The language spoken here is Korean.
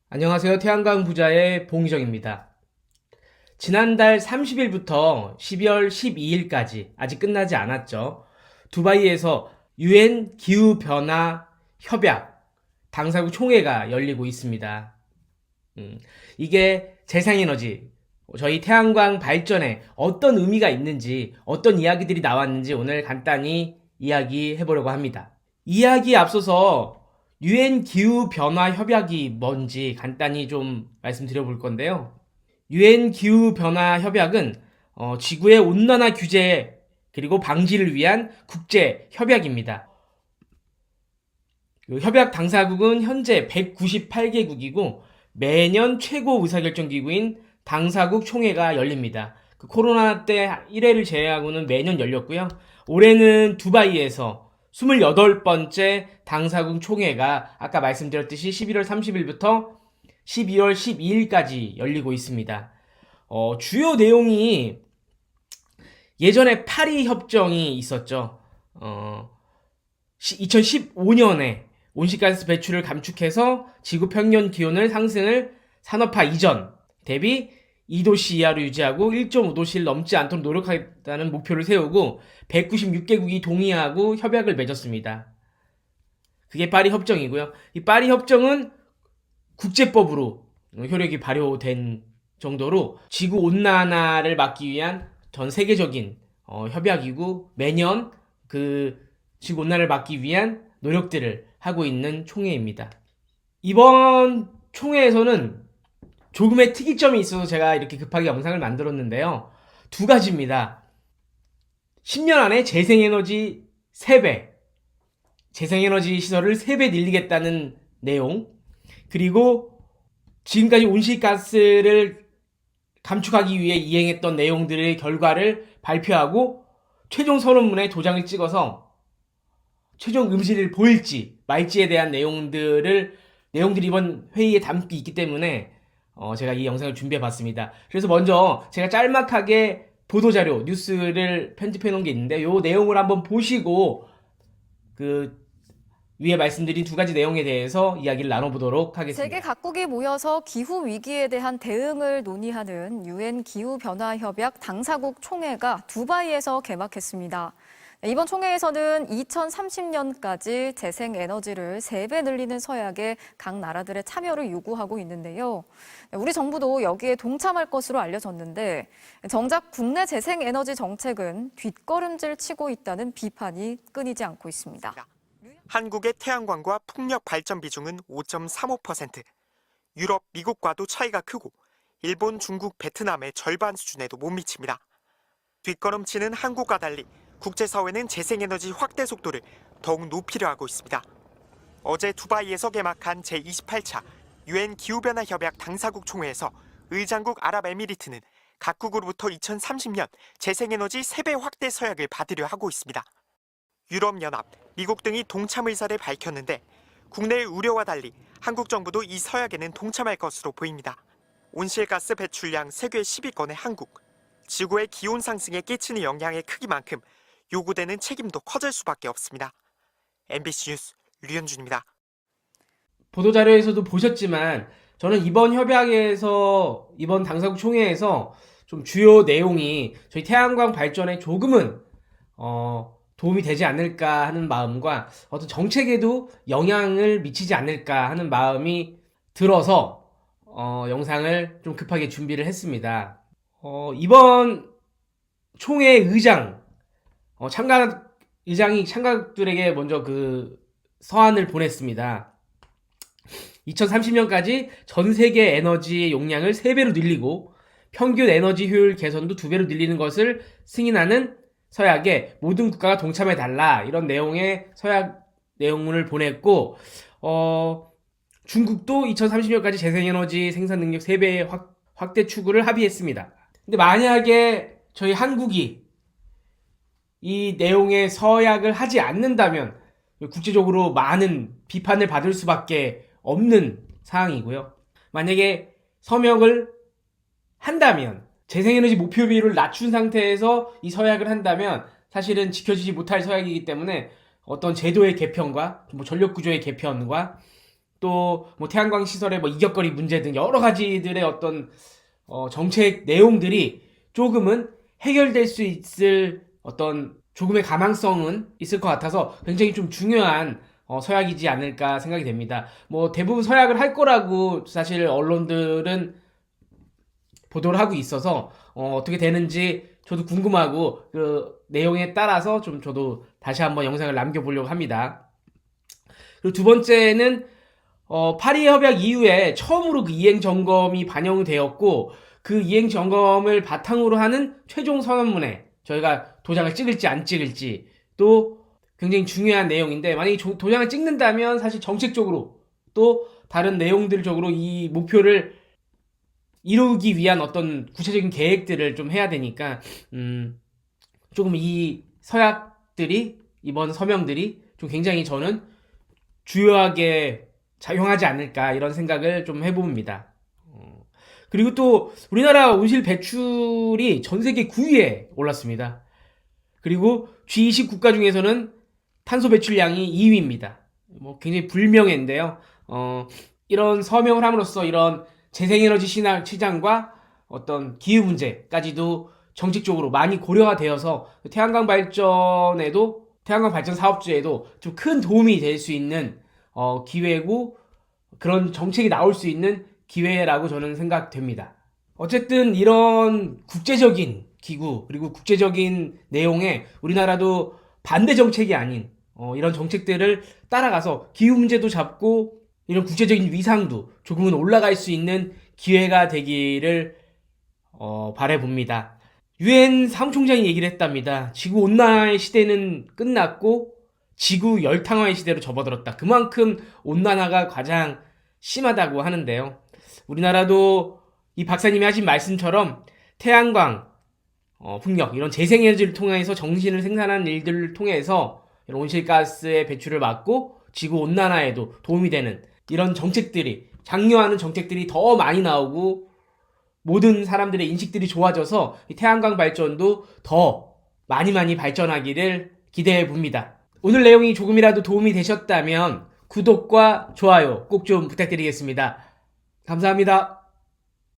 안녕하세요. 태양광 부자의 봉희정입니다. 지난달 30일부터 12월 12일까지 아직 끝나지 않았죠. 두바이에서 UN 기후변화 협약 당사국 총회가 열리고 있습니다. 이게 재생에너지, 저희 태양광 발전에 어떤 의미가 있는지, 어떤 이야기들이 나왔는지 오늘 간단히 이야기해 보려고 합니다. 이야기에 앞서서 UN 기후변화 협약이 뭔지 간단히 좀 말씀드려 볼 건데요. UN 기후변화 협약은 지구의 온난화 규제 그리고 방지를 위한 국제 협약입니다. 협약 당사국은 현재 198개국이고 매년 최고 의사결정기구인 당사국 총회가 열립니다. 코로나 때 1회를 제외하고는 매년 열렸고요. 올해는 두바이에서 28번째 당사국 총회가 아까 말씀드렸듯이 11월 30일부터 12월 12일까지 열리고 있습니다. 주요 내용이 예전에 파리 협정이 있었죠. 2015년에 온실가스 배출을 감축해서 지구 평년 기온을 상승을 산업화 이전 대비 2도씨 이하로 유지하고 1.5도씨를 넘지 않도록 노력하겠다는 목표를 세우고 196개국이 동의하고 협약을 맺었습니다. 그게 파리 협정이고요. 이 파리 협정은 국제법으로 효력이 발효된 정도로 지구 온난화를 막기 위한 전 세계적인 협약이고 매년 그 지구 온난화를 막기 위한 노력들을 하고 있는 총회입니다. 이번 총회에서는 조금의 특이점이 있어서 제가 이렇게 급하게 영상을 만들었는데요. 두 가지입니다. 10년 안에 재생에너지 3배, 재생에너지 시설을 3배 늘리겠다는 내용, 그리고 지금까지 온실가스를 감축하기 위해 이행했던 내용들의 결과를 발표하고 최종 선언문에 도장을 찍어서 최종 음식을 보일지 말지에 대한 내용들이 이번 회의에 담기 있기 때문에 제가 이 영상을 준비해 봤습니다. 그래서 먼저 제가 짤막하게 보도자료, 뉴스를 편집해 놓은 게 있는데 이 내용을 한번 보시고 그 위에 말씀드린 두 가지 내용에 대해서 이야기를 나눠보도록 하겠습니다. 세계 각국이 모여서 기후 위기에 대한 대응을 논의하는 UN 기후변화 협약 당사국 총회가 두바이에서 개막했습니다. 이번 총회에서는 2030년까지 재생에너지를 3배 늘리는 서약에 각 나라들의 참여를 요구하고 있는데요. 우리 정부도 여기에 동참할 것으로 알려졌는데 정작 국내 재생에너지 정책은 뒷걸음질 치고 있다는 비판이 끊이지 않고 있습니다. 한국의 태양광과 풍력 발전 비중은 5.35%, 유럽, 미국과도 차이가 크고 일본, 중국, 베트남의 절반 수준에도 못 미칩니다. 뒷걸음치는 한국과 달리 국제사회는 재생에너지 확대 속도를 더욱 높이려 하고 있습니다. 어제 두바이에서 개막한 제28차 UN 기후변화 협약 당사국 총회에서 의장국 아랍에미리트는 각국으로부터 2030년 재생에너지 3배 확대 서약을 받으려 하고 있습니다. 유럽연합, 미국 등이 동참 의사를 밝혔는데 국내의 우려와 달리 한국 정부도 이 서약에는 동참할 것으로 보입니다. 온실가스 배출량 세계 10위권의 한국, 지구의 기온 상승에 끼치는 영향의 크기만큼 요구되는 책임도 커질 수밖에 없습니다. MBC 뉴스 류현준입니다. 보도자료에서도 보셨지만 저는 이번 협약에서 이번 당사국 총회에서 좀 주요 내용이 저희 태양광 발전에 조금은 도움이 되지 않을까 하는 마음과 어떤 정책에도 영향을 미치지 않을까 하는 마음이 들어서 영상을 좀 급하게 준비를 했습니다. 이번 총회 의장 의장이 참가국들에게 먼저 그 서한을 보냈습니다. 2030년까지 전 세계 에너지 용량을 3배로 늘리고 평균 에너지 효율 개선도 2배로 늘리는 것을 승인하는 서약에 모든 국가가 동참해달라 이런 내용의 서약 내용문을 보냈고 중국도 2030년까지 재생에너지 생산 능력 3배 확대 추구를 합의했습니다. 근데 만약에 저희 한국이 이 내용의 서약을 하지 않는다면 국제적으로 많은 비판을 받을 수밖에 없는 사항이고요. 만약에 서명을 한다면 재생에너지 목표 비율을 낮춘 상태에서 이 서약을 한다면 사실은 지켜지지 못할 서약이기 때문에 어떤 제도의 개편과 전력 구조의 개편과 또 뭐 태양광 시설의 뭐 이격거리 문제 등 여러 가지들의 어떤 정책 내용들이 조금은 해결될 수 있을 어떤 조금의 가망성은 있을 것 같아서 굉장히 좀 중요한 서약이지 않을까 생각이 됩니다. 뭐 대부분 서약을 할 거라고 사실 언론들은 보도를 하고 있어서 어떻게 되는지 저도 궁금하고 그 내용에 따라서 좀 저도 다시 한번 영상을 남겨보려고 합니다. 그리고 두 번째는 파리 협약 이후에 처음으로 그 이행 점검이 반영되었고 그 이행 점검을 바탕으로 하는 최종 선언문에 저희가 도장을 찍을지 안 찍을지 또 굉장히 중요한 내용인데 만약에 도장을 찍는다면 사실 정책적으로 또 다른 내용들적으로 이 목표를 이루기 위한 어떤 구체적인 계획들을 좀 해야 되니까 조금 이 서약들이 이번 서명들이 좀 굉장히 저는 주요하게 작용하지 않을까 이런 생각을 좀 해봅니다. 그리고 또 우리나라 온실 배출이 전 세계 9위에 올랐습니다. 그리고 G20 국가 중에서는 탄소 배출량이 2위입니다. 뭐 굉장히 불명예인데요. 이런 서명을 함으로써 이런 재생에너지 시장과 어떤 기후 문제까지도 정책적으로 많이 고려가 되어서 태양광 발전 사업주에도 좀 큰 도움이 될 수 있는 기회고 그런 정책이 나올 수 있는 기회라고 저는 생각됩니다. 어쨌든 이런 국제적인 기구 그리고 국제적인 내용에 우리나라도 반대 정책이 아닌 이런 정책들을 따라가서 기후 문제도 잡고 이런 국제적인 위상도 조금은 올라갈 수 있는 기회가 되기를 바라봅니다. 유엔 사무총장이 얘기를 했답니다. 지구 온난화의 시대는 끝났고 지구 열탕화의 시대로 접어들었다. 그만큼 온난화가 가장 심하다고 하는데요. 우리나라도 이 박사님이 하신 말씀처럼 태양광, 풍력 이런 재생에너지를 통해서 정신을 생산하는 일들을 통해서 이런 온실가스의 배출을 막고 지구 온난화에도 도움이 되는 이런 정책들이 장려하는 정책들이 더 많이 나오고 모든 사람들의 인식들이 좋아져서 이 태양광 발전도 더 많이 발전하기를 기대해 봅니다. 오늘 내용이 조금이라도 도움이 되셨다면 구독과 좋아요 꼭 좀 부탁드리겠습니다. 감사합니다.